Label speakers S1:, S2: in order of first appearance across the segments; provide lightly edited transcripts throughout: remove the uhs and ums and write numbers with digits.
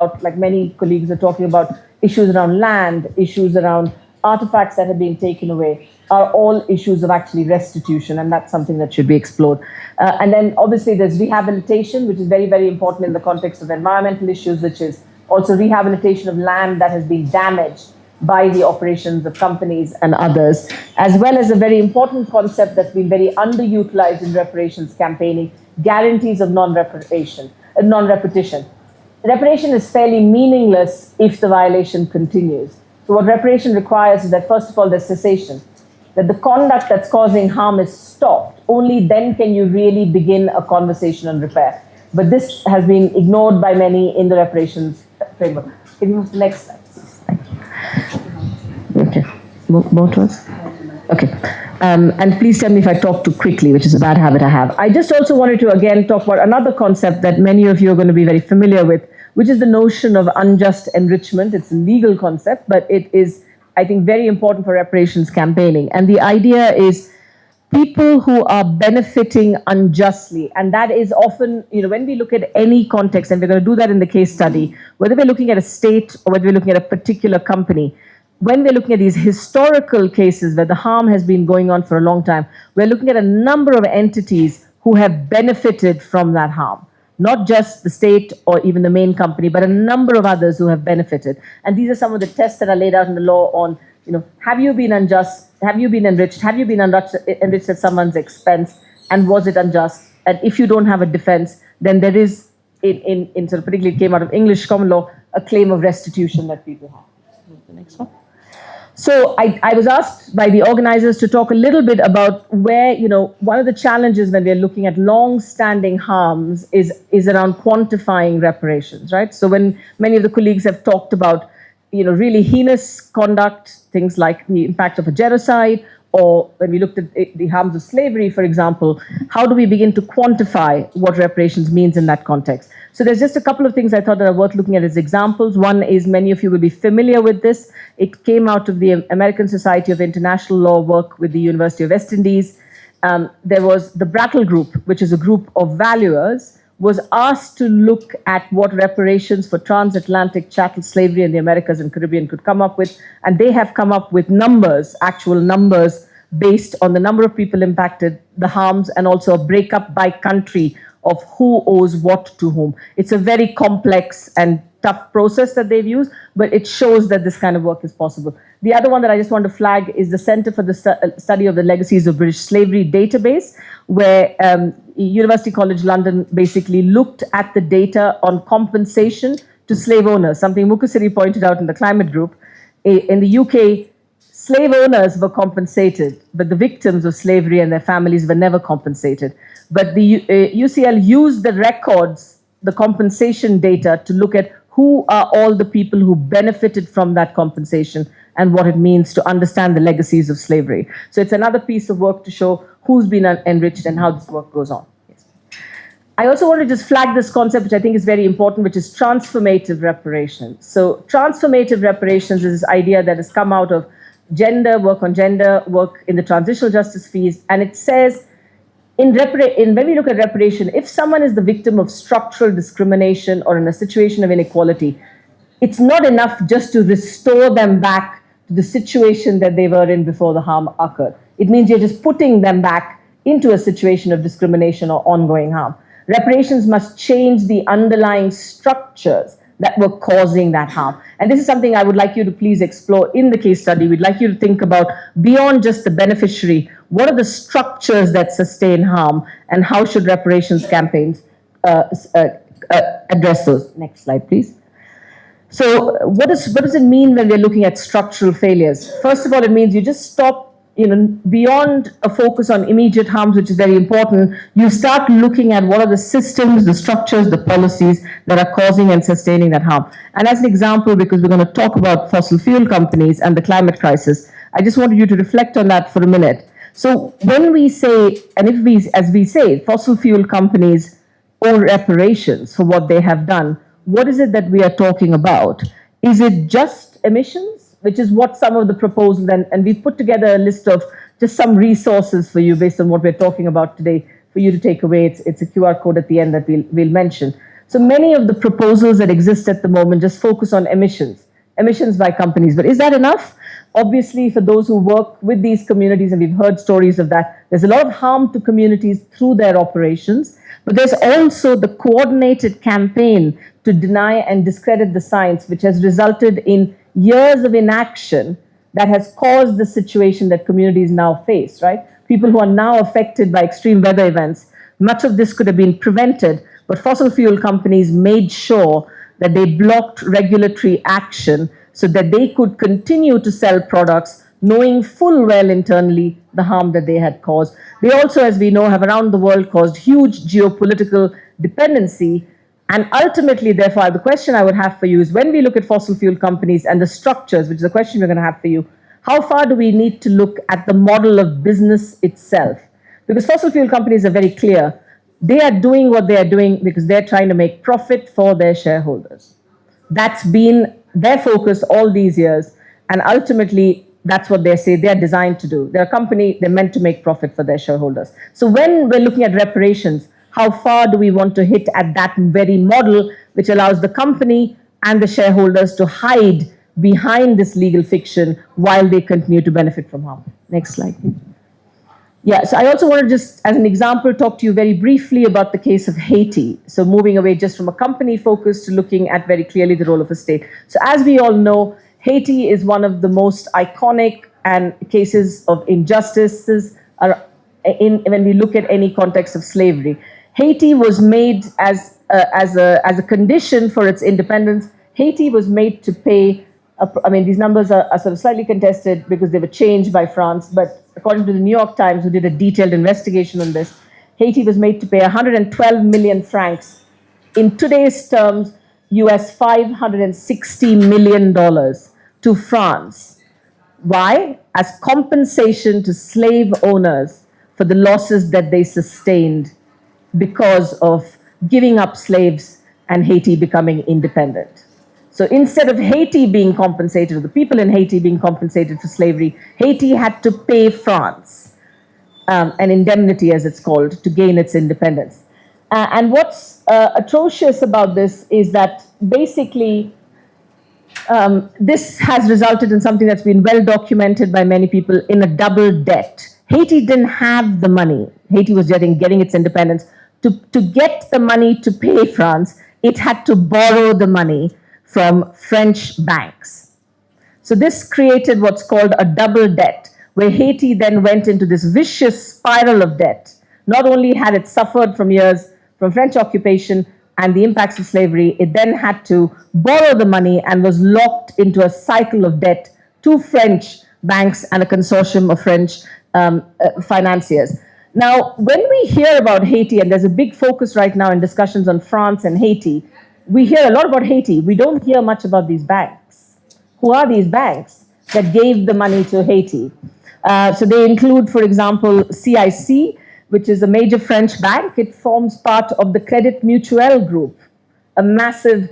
S1: like many colleagues are talking about, issues around land, issues around artifacts that have been taken away, are all issues of actually restitution, and that's something that should be explored. And then obviously there's rehabilitation, which is very, very important in the context of environmental issues, which is also rehabilitation of land that has been damaged by the operations of companies and others, as well as a very important concept that's been very underutilized in reparations campaigning, guarantees of non-repetition. Reparation is fairly meaningless if the violation continues. So what reparation requires is that, first of all, there's cessation, that the conduct that's causing harm is stopped. Only then can you really begin a conversation on repair. But this has been ignored by many in the reparations framework. Can you move to the next slide? Okay. More to us? Okay. And please tell me if I talk too quickly, which is a bad habit I have. I just also wanted to again talk about another concept that many of you are going to be very familiar with, which is the notion of unjust enrichment. It's a legal concept, but it is, I think, very important for reparations campaigning. And the idea is people who are benefiting unjustly, and that is often, when we look at any context, and we're going to do that in the case study, whether we're looking at a state or whether we're looking at a particular company, when we're looking at these historical cases where the harm has been going on for a long time, we're looking at a number of entities who have benefited from that harm. Not just the state or even the main company, but a number of others who have benefited. And these are some of the tests that are laid out in the law on, have you been unjust? Have you been enriched? Have you been enriched at someone's expense? And was it unjust? And if you don't have a defense, then there is, in sort of particularly it came out of English common law, a claim of restitution that people have. Move to the next one. So I was asked by the organizers to talk a little bit about where, one of the challenges when we're looking at long-standing harms is around quantifying reparations, right? So when many of the colleagues have talked about, really heinous conduct, things like the impact of a genocide, or when we looked at the harms of slavery, for example, how do we begin to quantify what reparations means in that context? So there's just a couple of things I thought that are worth looking at as examples. One is, many of you will be familiar with this. It came out of the American Society of International Law work with the University of West Indies. There was the Brattle Group, which is a group of valuers, was asked to look at what reparations for transatlantic chattel slavery in the Americas and Caribbean could come up with. And they have come up with numbers, actual numbers, based on the number of people impacted, the harms, and also a breakup by country of who owes what to whom. It's a very complex and tough process that they've used, but it shows that this kind of work is possible. The other one that I just want to flag is the Center for the Study of the Legacies of British Slavery database, where University College London basically looked at the data on compensation to slave owners, something Mukasiri pointed out in the climate group. In the UK, slave owners were compensated, but the victims of slavery and their families were never compensated. But the UCL used the records, the compensation data, to look at who are all the people who benefited from that compensation and what it means to understand the legacies of slavery. So it's another piece of work to show who's been enriched and how this work goes on. Yes. I also want to just flag this concept, which I think is very important, which is transformative reparations. So transformative reparations is this idea that has come out of gender, work on gender, work in the transitional justice fees, and it says, when we look at reparation, if someone is the victim of structural discrimination or in a situation of inequality, it's not enough just to restore them back to the situation that they were in before the harm occurred. It means you're just putting them back into a situation of discrimination or ongoing harm. Reparations must change the underlying structures that were causing that harm. And this is something I would like you to please explore in the case study. We'd like you to think about, beyond just the beneficiary, what are the structures that sustain harm, and how should reparations campaigns address those? Next slide, please. So what does it mean when we're looking at structural failures? First of all, it means you just stop, beyond a focus on immediate harms, which is very important. You start looking at what are the systems, the structures, the policies that are causing and sustaining that harm. And as an example, because we're going to talk about fossil fuel companies and the climate crisis, I just wanted you to reflect on that for a minute. So when we say, and as we say, fossil fuel companies owe reparations for what they have done, what is it that we are talking about? Is it just emissions, which is what some of the proposals, and we've put together a list of just some resources for you based on what we're talking about today for you to take away. It's a QR code at the end that we'll mention. So many of the proposals that exist at the moment just focus on emissions by companies. But is that enough? Obviously, for those who work with these communities, and we've heard stories of that, there's a lot of harm to communities through their operations. But there's also the coordinated campaign to deny and discredit the science, which has resulted in years of inaction that has caused the situation that communities now face, right? People who are now affected by extreme weather events. Much of this could have been prevented, but fossil fuel companies made sure that they blocked regulatory action so that they could continue to sell products knowing full well internally the harm that they had caused. They also, as we know, have around the world caused huge geopolitical dependency. And ultimately, therefore, the question I would have for you is, when we look at fossil fuel companies and the structures, which is a question we're going to have for you, how far do we need to look at the model of business itself? Because fossil fuel companies are very clear. They are doing what they are doing because they're trying to make profit for their shareholders. That's been their focus all these years. And ultimately, that's what they say they're designed to do. They're a company, they're meant to make profit for their shareholders. So when we're looking at reparations, how far do we want to hit at that very model, which allows the company and the shareholders to hide behind this legal fiction while they continue to benefit from harm? Next slide, please. Yeah, so I also want to just, as an example, talk to you very briefly about the case of Haiti. So moving away just from a company focus to looking at very clearly the role of a state. So as we all know, Haiti is one of the most iconic and cases of injustices when we look at any context of slavery. Haiti was made as a condition for its independence. Haiti was made to pay, I mean, these numbers are sort of slightly contested because they were changed by France, but according to the New York Times, who did a detailed investigation on this, Haiti was made to pay 112 million francs. In today's terms, US $560 million to France. Why? As compensation to slave owners for the losses that they sustained because of giving up slaves and Haiti becoming independent. So instead of Haiti being compensated, or the people in Haiti being compensated for slavery, Haiti had to pay France an indemnity, as it's called, to gain its independence. And what's atrocious about this is that basically this has resulted in something that's been well documented by many people, in a double debt. Haiti didn't have the money. Haiti was getting its independence. To get the money to pay France, it had to borrow the money from French banks. So this created what's called a double debt, where Haiti then went into this vicious spiral of debt. Not only had it suffered from years from French occupation and the impacts of slavery, it then had to borrow the money and was locked into a cycle of debt to French banks and a consortium of French financiers. Now, when we hear about Haiti, and there's a big focus right now in discussions on France and Haiti, we hear a lot about Haiti. We don't hear much about these banks. Who are these banks that gave the money to Haiti? So they include, for example, CIC, which is a major French bank. It forms part of the Credit Mutuel group, a massive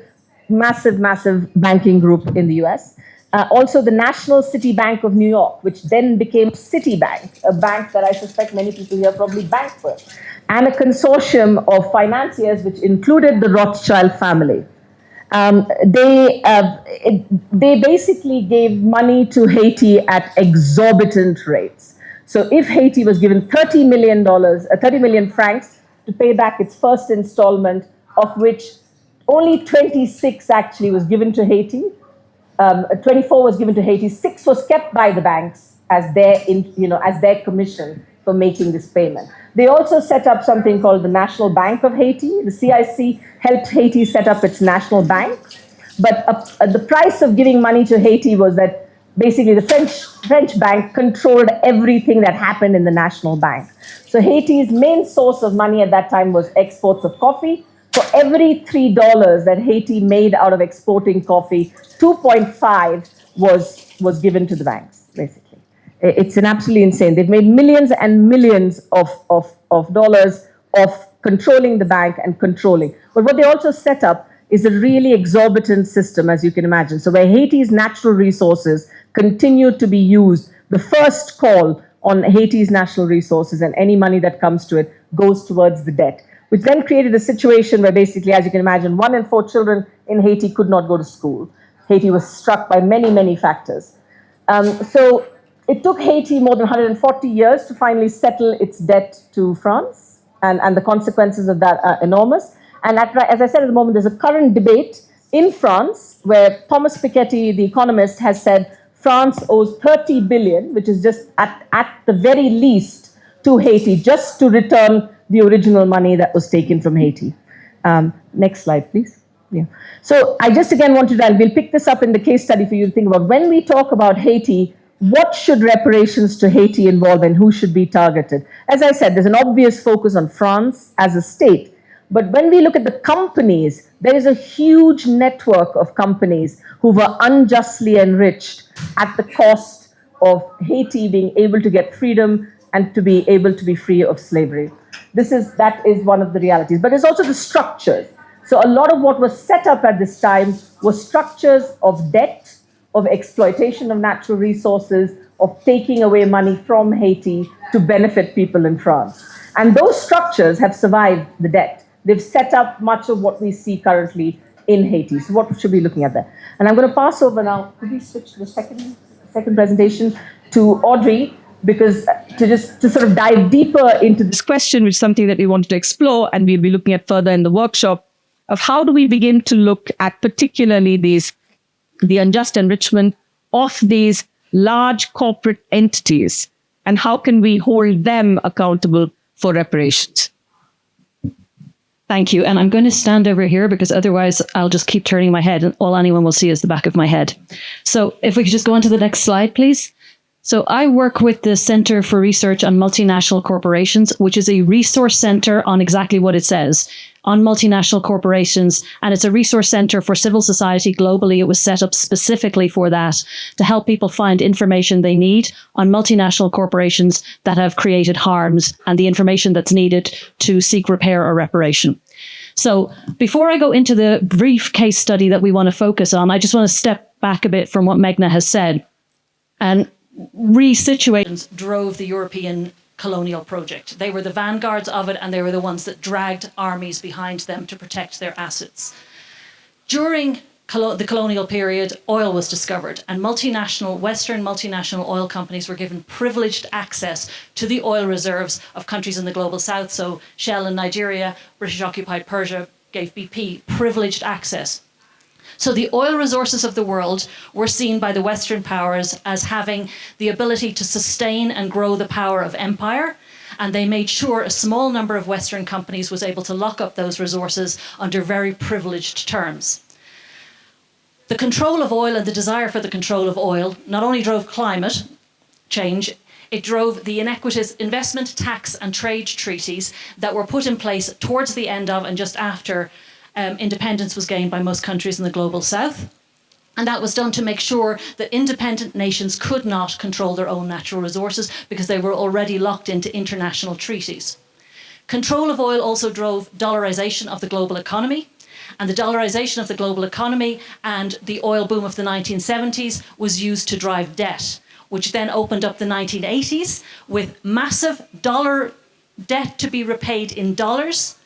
S1: banking group in the US. Also the National City Bank of New York, which then became Citibank, a bank that I suspect many people here probably bank with, and a consortium of financiers which included the Rothschild family. They basically gave money to Haiti at exorbitant rates. So if Haiti was given $30 million francs to pay back its first installment, of which only 26 actually was given to Haiti, 24 was given to Haiti, 6 was kept by the banks as their commission for making this payment. They also set up something called the National Bank of Haiti. The CIC helped Haiti set up its national bank. But the price of giving money to Haiti was that basically the French bank controlled everything that happened in the national bank. So Haiti's main source of money at that time was exports of coffee. For every $3 that Haiti made out of exporting coffee, 2.5 was given to the banks, basically. It's an absolutely insane. They've made millions and millions of dollars of controlling the bank and controlling. But what they also set up is a really exorbitant system, as you can imagine. So where Haiti's natural resources continue to be used, the first call on Haiti's natural resources and any money that comes to it goes towards the debt. which then created a situation where basically, as you can imagine, 1 in 4 children in Haiti could not go to school. Haiti was struck by many, many factors. So it took Haiti more than 140 years to finally settle its debt to France, and the consequences of that are enormous. And as I said at the moment, there's a current debate in France where Thomas Piketty, the economist, has said France owes 30 billion, which is just at the very least to Haiti, just to return the original money that was taken from Haiti. Next slide, please. Yeah. So I just again wanted to, we'll pick this up in the case study for you to think about. When we talk about Haiti, what should reparations to Haiti involve and who should be targeted? As I said, there's an obvious focus on France as a state. But when we look at the companies, there is a huge network of companies who were unjustly enriched at the cost of Haiti being able to get freedom and to be able to be free of slavery. That is one of the realities. But there's also the structures. So a lot of what was set up at this time was structures of debt, of exploitation of natural resources, of taking away money from Haiti to benefit people in France. And those structures have survived the debt. They've set up much of what we see currently in Haiti. So what should we be looking at there? And I'm going to pass over now. Could we switch to the second presentation to Audrey, because to sort of dive deeper into this question, which is something that we wanted to explore and we'll be looking at further in the workshop, of how do we begin to look at particularly the unjust enrichment of these large corporate entities, and how can we hold them accountable for reparations?
S2: Thank you. And I'm going to stand over here because otherwise I'll just keep turning my head and all anyone will see is the back of my head. So if we could just go on to the next slide, please. So I work with the Center for Research on Multinational Corporations, which is a resource center on exactly what it says, on multinational corporations. And it's a resource center for civil society globally. It was set up specifically for that, to help people find information they need on multinational corporations that have created harms and the information that's needed to seek repair or reparation. So before I go into the brief case study that we want to focus on, I just want to step back a bit from what Meghna has said. And resituations drove the European colonial project. They were the vanguards of it, and they were the ones that dragged armies behind them to protect their assets. During the colonial period, oil was discovered, and Western multinational oil companies were given privileged access to the oil reserves of countries in the global south. So Shell in Nigeria, British-occupied Persia gave BP privileged access. So the oil resources of the world were seen by the Western powers as having the ability to sustain and grow the power of empire. And they made sure a small number of Western companies was able to lock up those resources under very privileged terms. The control of oil and the desire for the control of oil not only drove climate change, it drove the inequitous investment, tax and trade treaties that were put in place towards the end of and just after independence was gained by most countries in the global south. And that was done to make sure that independent nations could not control their own natural resources because they were already locked into international treaties. Control of oil also drove dollarization of the global economy. And the dollarization of the global economy and the oil boom of the 1970s was used to drive debt, which then opened up the 1980s with massive dollar debt to be repaid in dollars,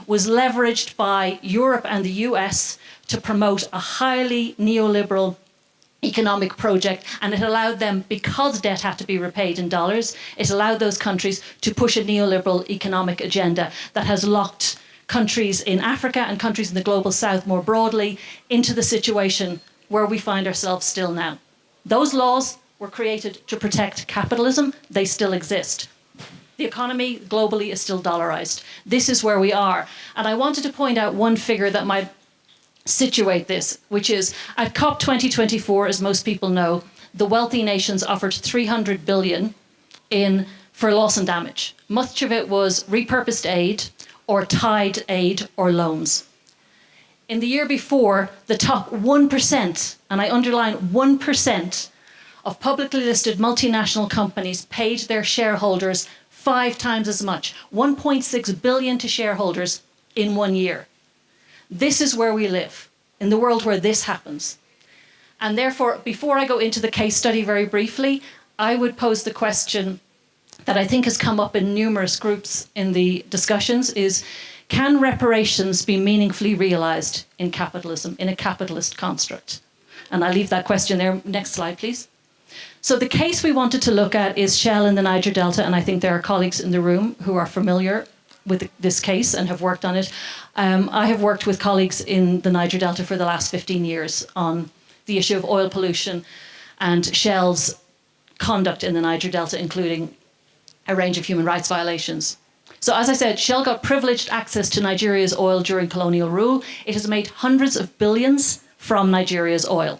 S2: was leveraged by Europe and the US to promote a highly neoliberal economic project. And it allowed them, because debt had to be repaid in dollars, it allowed those countries to push a neoliberal economic agenda that has locked countries in Africa and countries in the global south more broadly into the situation where we find ourselves still now. Those laws were created to protect capitalism. They still exist. The economy globally is still dollarized. This is where we are. And I wanted to point out one figure that might situate this, which is at COP 2024, as most people know, the wealthy nations offered 300 billion for loss and damage. Much of it was repurposed aid or tied aid or loans. In the year before, the top 1%, and I underline 1%, of publicly listed multinational companies paid their shareholders 5 times as much, 1.6 billion to shareholders in 1 year. This is where we live, in the world where this happens. And therefore, before I go into the case study very briefly, I would pose the question that I think has come up in numerous groups in the discussions is, Can reparations be meaningfully realized in capitalism, in a capitalist construct? And I'll leave that question there. Next slide, please. So the case we wanted to look at is Shell in the Niger Delta, and I think there are colleagues in the room who are familiar with this case and have worked on it. I have worked with colleagues in the Niger Delta for the last 15 years on the issue of oil pollution and Shell's conduct in the Niger Delta, including a range of human rights violations. So as I said, Shell got privileged access to Nigeria's oil during colonial rule. It has made hundreds of billions from Nigeria's oil,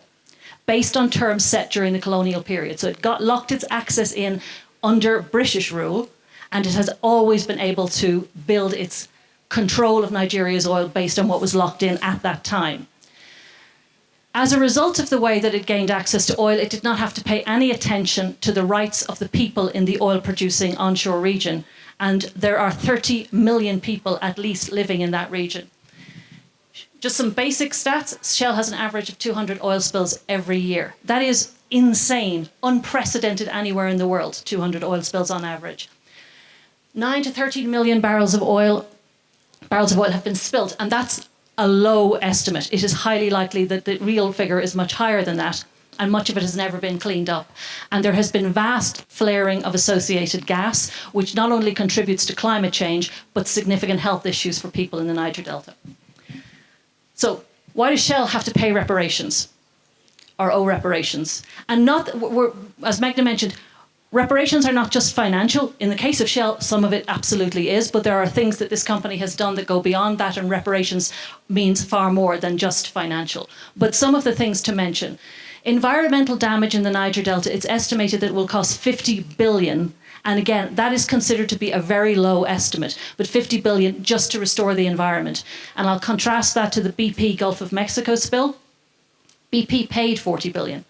S2: based on terms set during the colonial period. So it locked its access in under British rule, and it has always been able to build its control of Nigeria's oil based on what was locked in at that time. As a result of the way that it gained access to oil, it did not have to pay any attention to the rights of the people in the oil-producing onshore region. And there are 30 million people at least living in that region. Just some basic stats. Shell has an average of 200 oil spills every year. That is insane, unprecedented anywhere in the world, 200 oil spills on average. 9 to 13 million barrels of oil have been spilled, and that's a low estimate. It is highly likely that the real figure is much higher than that, and much of it has never been cleaned up. And there has been vast flaring of associated gas, which not only contributes to climate change, but significant health issues for people in the Niger Delta. So why does Shell have to pay reparations or owe reparations? And not, as Meghna mentioned, reparations are not just financial. In the case of Shell, some of it absolutely is, but there are things that this company has done that go beyond that, and reparations means far more than just financial. But some of the things to mention: environmental damage in the Niger Delta, it's estimated that it will cost 50 billion. And again, that is considered to be a very low estimate, but 50 billion just to restore the environment. And I'll contrast that to the BP Gulf of Mexico spill. BP paid 40 billion.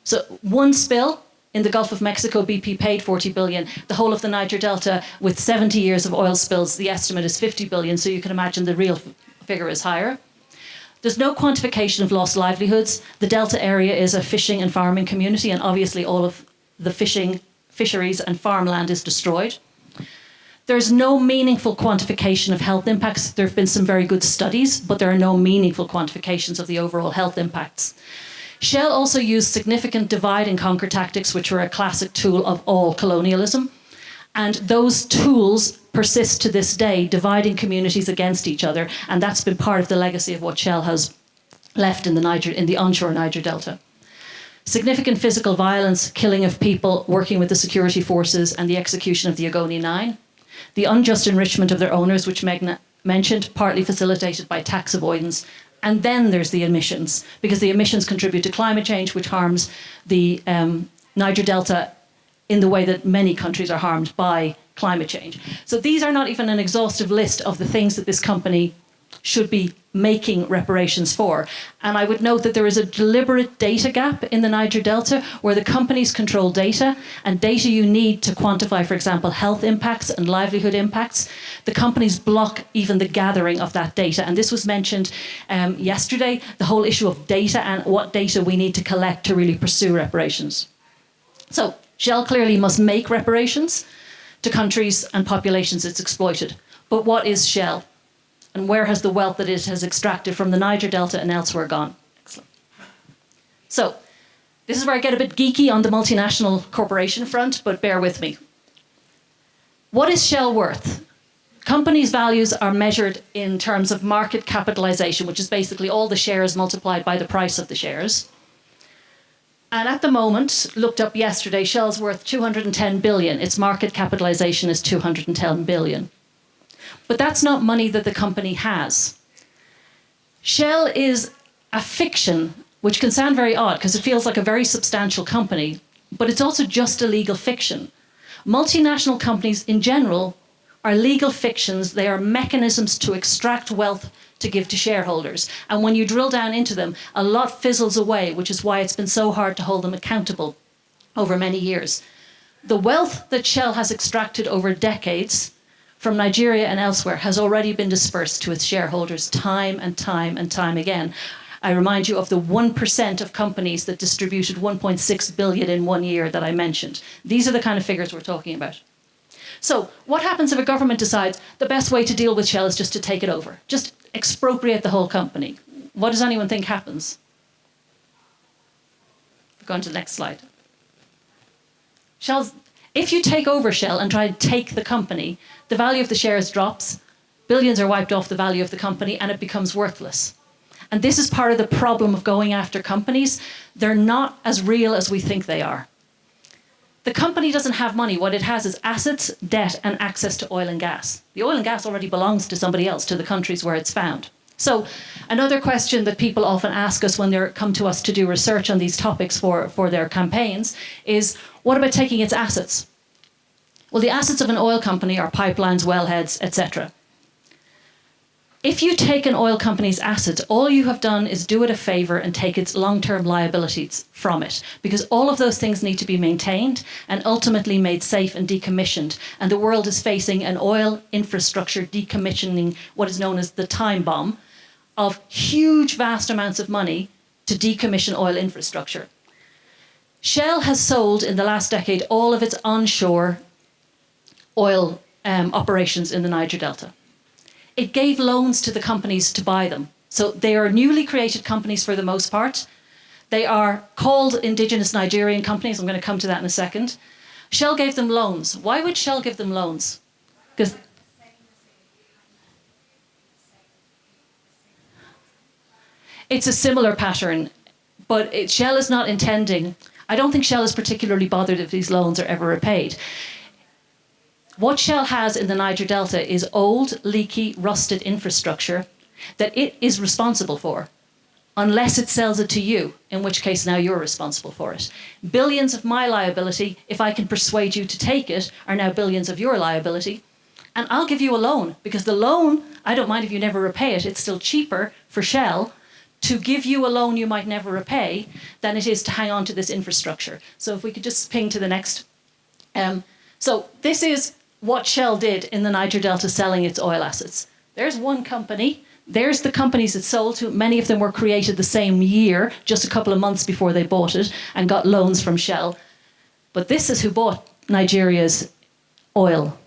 S2: So one spill in the Gulf of Mexico, BP paid 40 billion. The whole of the Niger Delta, with 70 years of oil spills, the estimate is 50 billion. So you can imagine the real figure is higher. There's no quantification of lost livelihoods. The Delta area is a fishing and farming community, and obviously all of the fisheries and farmland is destroyed. There's no meaningful quantification of health impacts. There have been some very good studies, but there are no meaningful quantifications of the overall health impacts. Shell also used significant divide and conquer tactics, which were a classic tool of all colonialism. And those tools persist to this day, dividing communities against each other. And that's been part of the legacy of what Shell has left in the onshore Niger Delta. Significant physical violence, killing of people, working with the security forces, and the execution of the Ogoni Nine. The unjust enrichment of their owners, which Meghna mentioned, partly facilitated by tax avoidance. And then there's the emissions, because the emissions contribute to climate change, which harms the Niger Delta in the way that many countries are harmed by climate change. So these are not even an exhaustive list of the things that this company should be making reparations for. And I would note that there is a deliberate data gap in the Niger Delta, where the companies control data, and data you need to quantify, for example, health impacts and livelihood impacts. The companies block even the gathering of that data. And this was mentioned yesterday, the whole issue of data and what data we need to collect to really pursue reparations. So Shell clearly must make reparations to countries and populations it's exploited. But what is Shell? And where has the wealth that it has extracted from the Niger Delta and elsewhere gone? Excellent. So this is where I get a bit geeky on the multinational corporation front, but bear with me. What is Shell worth? Companies' values are measured in terms of market capitalization, which is basically all the shares multiplied by the price of the shares. And at the moment, looked up yesterday, Shell's worth 210 billion. Its market capitalization is 210 billion. But that's not money that the company has. Shell is a fiction, which can sound very odd because it feels like a very substantial company, but it's also just a legal fiction. Multinational companies in general are legal fictions. They are mechanisms to extract wealth to give to shareholders. And when you drill down into them, a lot fizzles away, which is why it's been so hard to hold them accountable over many years. The wealth that Shell has extracted over decades from Nigeria and elsewhere has already been dispersed to its shareholders time and time and time again. I remind you of the 1% of companies that distributed 1.6 billion in 1 year that I mentioned. These are the kind of figures we're talking about. So what happens if a government decides the best way to deal with Shell is just to take it over, just expropriate the whole company? What does anyone think happens? Go on to the next slide. If you take over Shell and try to take the company, the value of the shares drops, billions are wiped off the value of the company, and it becomes worthless. And this is part of the problem of going after companies. They're not as real as we think they are. The company doesn't have money. What it has is assets, debt, and access to oil and gas. The oil and gas already belongs to somebody else, to the countries where it's found. So another question that people often ask us when they come to us to do research on these topics for their campaigns is, what about taking its assets? Well, the assets of an oil company are pipelines, wellheads, etc. If you take an oil company's assets, all you have done is do it a favor and take its long-term liabilities from it, because all of those things need to be maintained and ultimately made safe and decommissioned. And the world is facing an oil infrastructure decommissioning, what is known as the time bomb, of huge, vast amounts of money to decommission oil infrastructure. Shell has sold in the last decade all of its onshore oil operations in the Niger Delta. It gave loans to the companies to buy them. So they are newly created companies for the most part. They are called indigenous Nigerian companies. I'm going to come to that in a second. Shell gave them loans. Why would Shell give them loans? Because it's a similar pattern, but Shell is not intending. I don't think Shell is particularly bothered if these loans are ever repaid. What Shell has in the Niger Delta is old, leaky, rusted infrastructure that it is responsible for, unless it sells it to you, in which case now you're responsible for it. Billions of my liability, if I can persuade you to take it, are now billions of your liability. And I'll give you a loan, because the loan, I don't mind if you never repay it, it's still cheaper for Shell to give you a loan you might never repay than it is to hang on to this infrastructure. So if we could just ping to the next. So this is what Shell did in the Niger Delta selling its oil assets. There's one company. There's the companies it sold to. Many of them were created the same year, just a couple of months before they bought it, and got loans from Shell. But this is who bought Nigeria's oil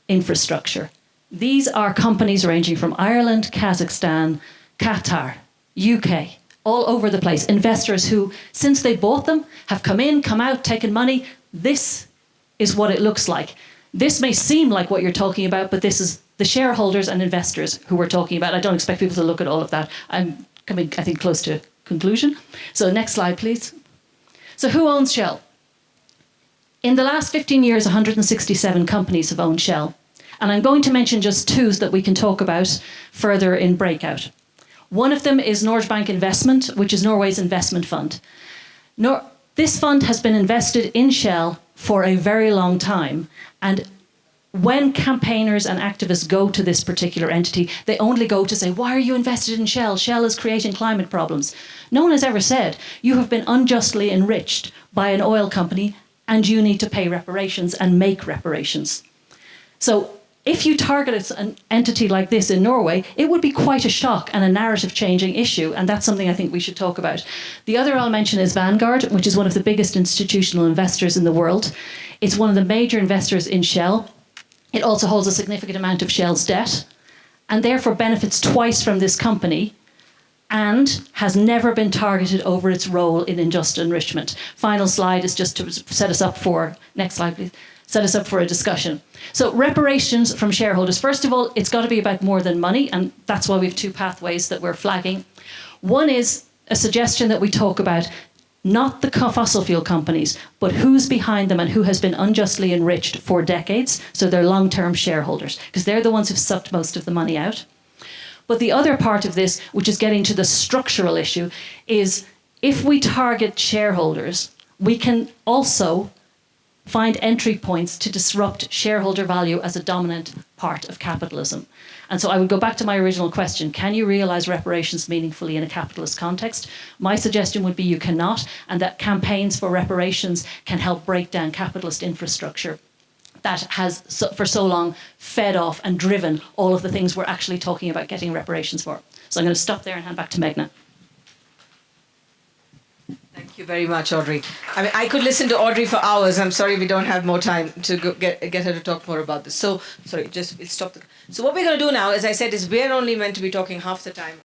S2: infrastructure. These are companies ranging from Ireland, Kazakhstan, Qatar, UK, all over the place. Investors who, since they bought them, have come in, come out, taken money. This is what it looks like. This may seem like what you're talking about, but this is the shareholders and investors who we're talking about. I don't expect people to look at all of that. I'm coming, I think, close to conclusion. So next slide, please. So who owns Shell? In the last 15 years, 167 companies have owned Shell. And I'm going to mention just two that we can talk about further in breakout. One of them is Norge Investment, which is Norway's investment fund. This fund has been invested in Shell for a very long time. And when campaigners and activists go to this particular entity, they only go to say, why are you invested in Shell? Shell is creating climate problems. No one has ever said, you have been unjustly enriched by an oil company and you need to pay reparations and make reparations. So if you target an entity like this in Norway, it would be quite a shock and a narrative-changing issue, and that's something I think we should talk about. The other I'll mention is Vanguard, which is one of the biggest institutional investors in the world. It's one of the major investors in Shell. It also holds a significant amount of Shell's debt, and therefore benefits twice from this company, and has never been targeted over its role in unjust enrichment. Final slide is just to set us up for, next slide please, set us up for a discussion. So reparations from shareholders. First of all, it's got to be about more than money, and that's why we have two pathways that we're flagging. One is a suggestion that we talk about not the fossil fuel companies, but who's behind them and who has been unjustly enriched for decades. So they're long-term shareholders, because they're the ones who've sucked most of the money out. But the other part of this, which is getting to the structural issue, is if we target shareholders, we can also find entry points to disrupt shareholder value as a dominant part of capitalism. And so I would go back to my original question, can you realize reparations meaningfully in a capitalist context? My suggestion would be you cannot, and that campaigns for reparations can help break down capitalist infrastructure that has for so long fed off and driven all of the things we're actually talking about getting reparations for. So I'm going to stop there and hand back to Meghna.
S3: Thank you.
S1: Thank you very much, Audrey. I mean, I could listen to Audrey for hours. I'm sorry we don't have more time to get her to talk more about this. So, sorry, just we'll stop. So what we're going to do now, as I said, is we're only meant to be talking half the time.